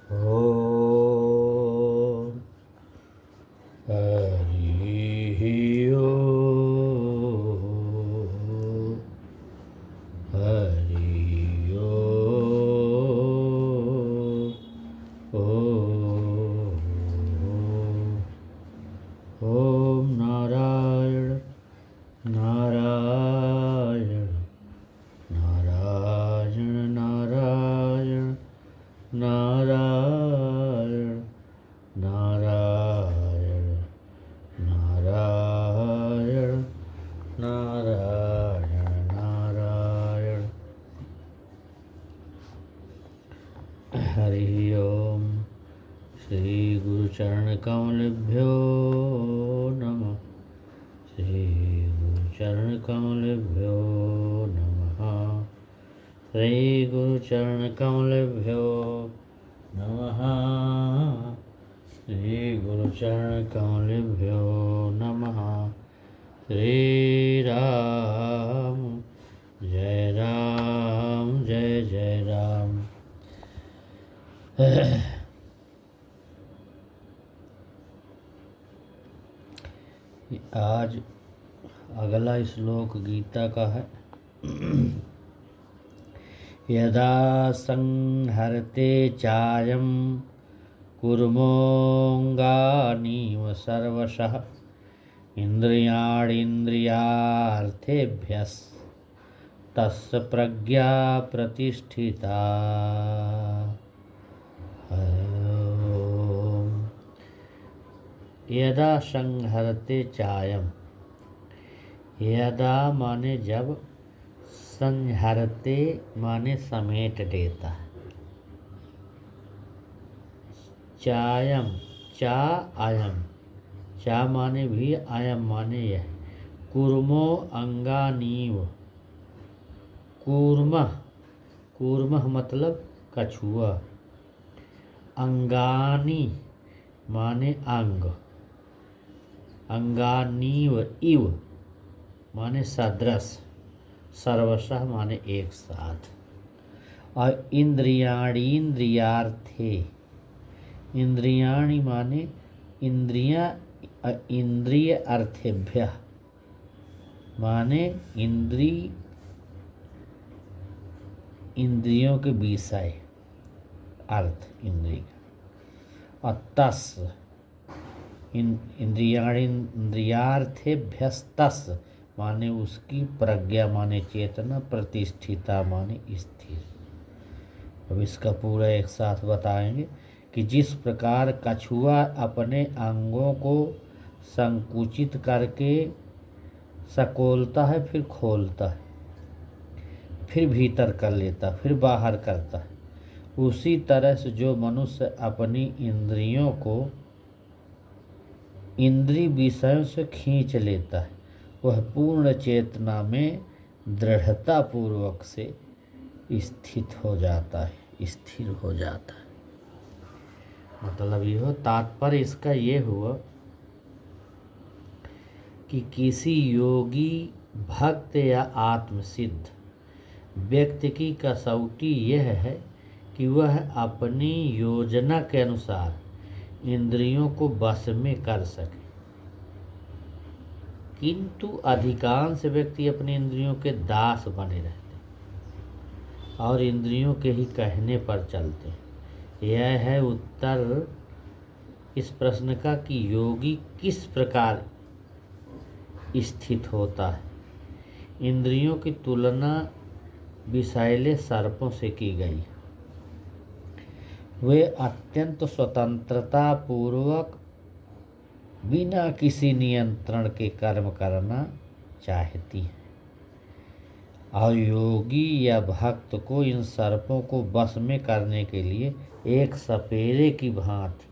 ओम हरि ओम हरि ओम ओम नारायण नारायण नारायण नारायण नारायण नारायण नारायण नारायण नारायण। हरि ओम। श्री गुरुचरण कमलेभ्यो नमः। श्री गुरुचरण कमलेभ्यो नमः। श्री गुरुचरण कमलेभ्यो नमः। श्री गुरुचरण कमलेभ्यो नमः। श्री राम जय राम जय जय राम। आज अगला श्लोक गीता का है। यदा संहरते चायं कुर्मोऽङ्गानीव सर्वशः इन्द्रियाणीन्द्रियार्थेभ्यस्तस्य प्रज्ञा प्रतिष्ठिता। यदा संहरते चायम, यदा माने जब, संहरते माने समेट देता है। चायम चा आयम, चा माने भी, आयम माने यह। कूर्मो अंगानीव, कूर्मः, कूर्मः मतलब कछुआ। अंगानी माने अंग, अंगानीव इव माने सदृश, सर्वशः माने एक साथ। और इंद्रियार्थे, इंद्रियाणि माने इंद्रियां, इंद्रिय अर्थेभ्य माने इंद्रियों के विषय, अर्थ इंद्रिय। और तस् इंद्रियार्थेभ्यस्तस् माने उसकी, प्रज्ञा माने चेतना, प्रतिष्ठिता माने स्थिर। अब इसका पूरा एक साथ बताएंगे कि जिस प्रकार कछुआ अपने अंगों को संकुचित करके सकोलता है, फिर खोलता है, फिर भीतर कर लेता, फिर बाहर करता है, उसी तरह से जो मनुष्य अपनी इंद्रियों को इंद्रिय विषयों से खींच लेता है, वह पूर्ण चेतना में दृढ़ता पूर्वक से स्थित हो जाता है, स्थिर हो जाता है। मतलब ये हो, तात्पर्य इसका ये हुआ कि किसी योगी, भक्त या आत्मसिद्ध व्यक्ति की कसौटी यह है कि वह अपनी योजना के अनुसार इंद्रियों को वश में कर सके। किंतु अधिकांश व्यक्ति अपनी इंद्रियों के दास बने रहते और इंद्रियों के ही कहने पर चलते। यह है उत्तर इस प्रश्न का कि योगी किस प्रकार स्थित होता है। इंद्रियों की तुलना विषैले सर्पों से की गई। वे अत्यंत स्वतंत्रता पूर्वक बिना किसी नियंत्रण के कर्म करना चाहती हैं, और योगी या भक्त को इन सर्पों को वश में करने के लिए एक सपेरे की भांति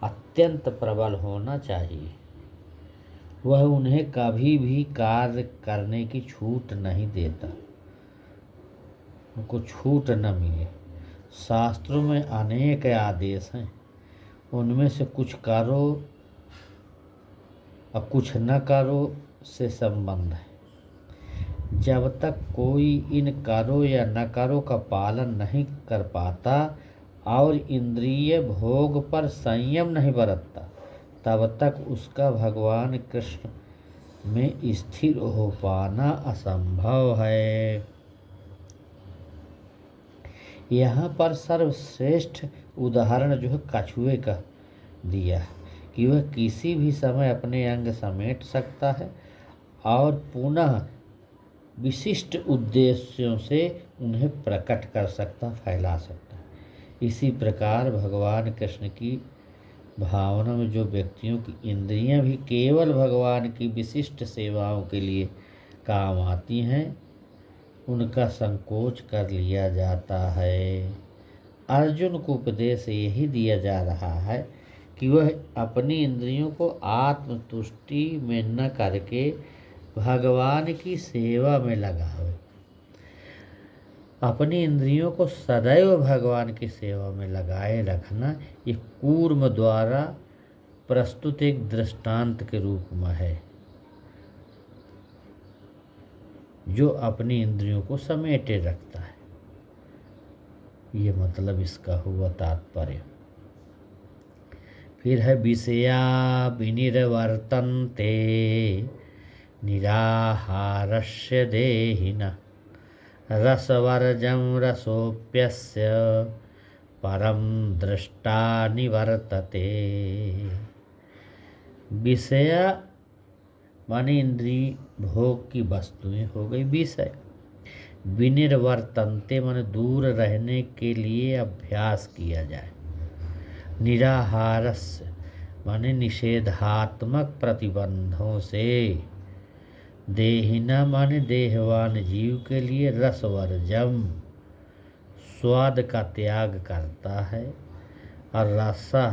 अत्यंत प्रबल होना चाहिए। वह उन्हें कभी भी कार्य करने की छूट नहीं देता, उनको छूट न मिले। शास्त्रों में अनेक आदेश हैं, उनमें से कुछ करो और कुछ न करो से संबंध है। जब तक कोई इन करो या न करो का पालन नहीं कर पाता, और इंद्रिय भोग पर संयम नहीं बरतता, तब तक उसका भगवान कृष्ण में स्थिर हो पाना असंभव है। यहाँ पर सर्वश्रेष्ठ उदाहरण जो है कछुए का दिया कि वह किसी भी समय अपने अंग समेट सकता है और पुनः विशिष्ट उद्देश्यों से उन्हें प्रकट कर सकता, फैला सकता है। इसी प्रकार भगवान कृष्ण की भावना में जो व्यक्तियों की इंद्रियां भी केवल भगवान की विशिष्ट सेवाओं के लिए काम आती हैं, उनका संकोच कर लिया जाता है। अर्जुन को उपदेश यही दिया जा रहा है कि वह अपनी इंद्रियों को आत्मतुष्टि में न करके भगवान की सेवा में लगावे। अपनी इंद्रियों को सदैव भगवान की सेवा में लगाए रखना ये कूर्म द्वारा प्रस्तुत एक दृष्टांत के रूप में है, जो अपनी इंद्रियों को समेटे रखता है। ये मतलब इसका हुआ तात्पर्य। फिर है विषया विनिर्वर्तन्ते निराहारस्य देहिनः रसवर्जं रसोऽप्यस्य परम दृष्टा निवर्तते। विषय माने इंद्रिय भोग की वस्तुएं हो गई विषय। विनिर्वर्तन्ते माने दूर रहने के लिए अभ्यास किया जाए। निराहारस्य माने निषेधात्मक प्रतिबंधों से। देहिना माने देहवान जीव के लिए रसवर्जम स्वाद का त्याग करता है। और रसा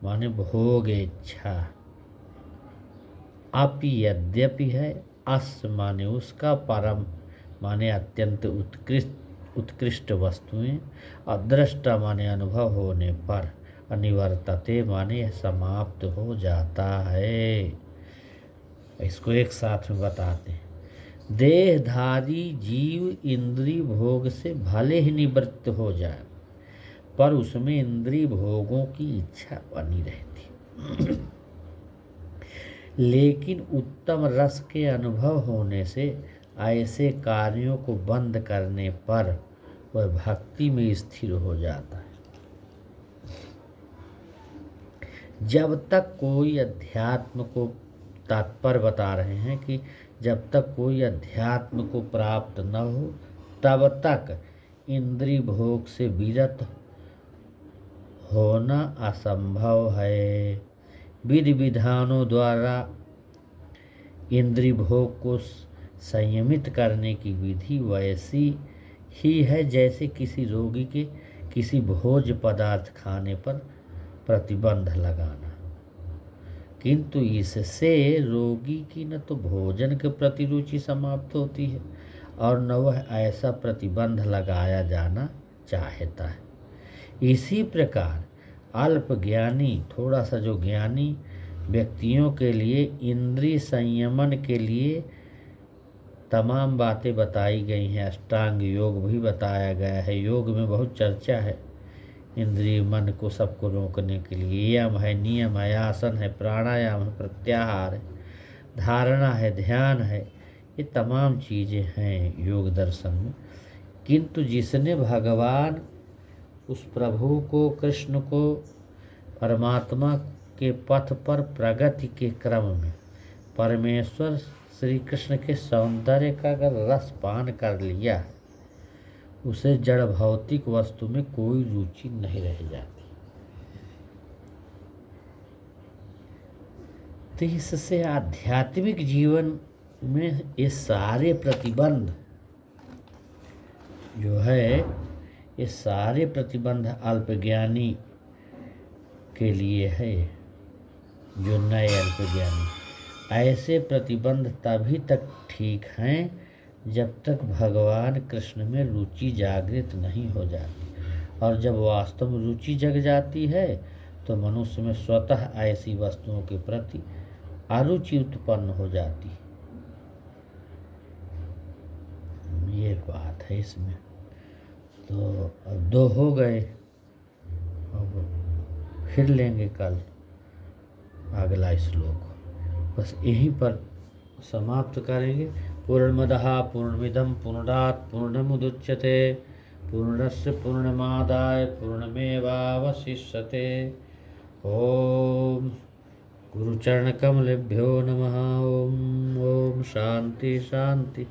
माने भोग इच्छा। अपि यद्यपि है, अस माने उसका, परम माने अत्यंत उत्कृष्ट वस्तुएं, अदृष्टा माने अनुभव होने पर, अनिवर्तते माने समाप्त हो जाता है। इसको एक साथ में बताते हैं। देहधारी जीव इंद्रिय भोग से भले ही निवृत्त हो जाए, पर उसमें इंद्रिय भोगों की इच्छा बनी रहती। लेकिन उत्तम रस के अनुभव होने से ऐसे कार्यों को बंद करने पर वह भक्ति में स्थिर हो जाता है। जब तक कोई अध्यात्म को तात्पर्य बता रहे हैं कि जब तक कोई अध्यात्म को प्राप्त न हो, तब तक इंद्रिय भोग से विरत होना असंभव है। विधि विधानों द्वारा इंद्रिय भोग को संयमित करने की विधि वैसी ही है जैसे किसी रोगी के किसी भोज्य पदार्थ खाने पर प्रतिबंध लगाना। किंतु इससे रोगी की न तो भोजन के प्रति रुचि समाप्त होती है और न वह ऐसा प्रतिबंध लगाया जाना चाहता है। इसी प्रकार अल्प ज्ञानी, थोड़ा सा जो ज्ञानी व्यक्तियों के लिए इंद्रिय संयमन के लिए तमाम बातें बताई गई हैं। अष्टांग योग भी बताया गया है। योग में बहुत चर्चा है इंद्रिय मन को सबको रोकने के लिए। यम है, नियम है, आसन है, प्राणायाम है, प्रत्याहार है, धारणा है, ध्यान है। ये तमाम चीज़ें हैं योग दर्शन में। किंतु जिसने भगवान उस प्रभु को, कृष्ण को, परमात्मा के पथ पर प्रगति के क्रम में परमेश्वर श्री कृष्ण के सौंदर्य का अगर रस पान कर लिया, उसे जड़ भौतिक वस्तु में कोई रुचि नहीं रह जाती। तो इससे आध्यात्मिक जीवन में ये सारे प्रतिबंध जो है, ये सारे प्रतिबंध अल्पज्ञानी के लिए है। जो नए अल्पज्ञानी, ऐसे प्रतिबंध तभी तक ठीक हैं जब तक भगवान कृष्ण में रुचि जागृत नहीं हो जाती। और जब वास्तव में रुचि जग जाती है तो मनुष्य में स्वतः ऐसी वस्तुओं के प्रति अरुचि उत्पन्न हो जाती है। ये बात है इसमें। तो अब दो हो गए, फिर लेंगे कल अगला श्लोक। बस यहीं पर समाप्त करेंगे। पूर्णमदः पूर्णमिदं पूर्णात् पूर्णमुदच्यते पूर्णस्य पूर्णमादाय पूर्णमेवावशिष्यते। ओम गुरुचरणकमलेभ्यो नमः। ओम ओम शांति शांति।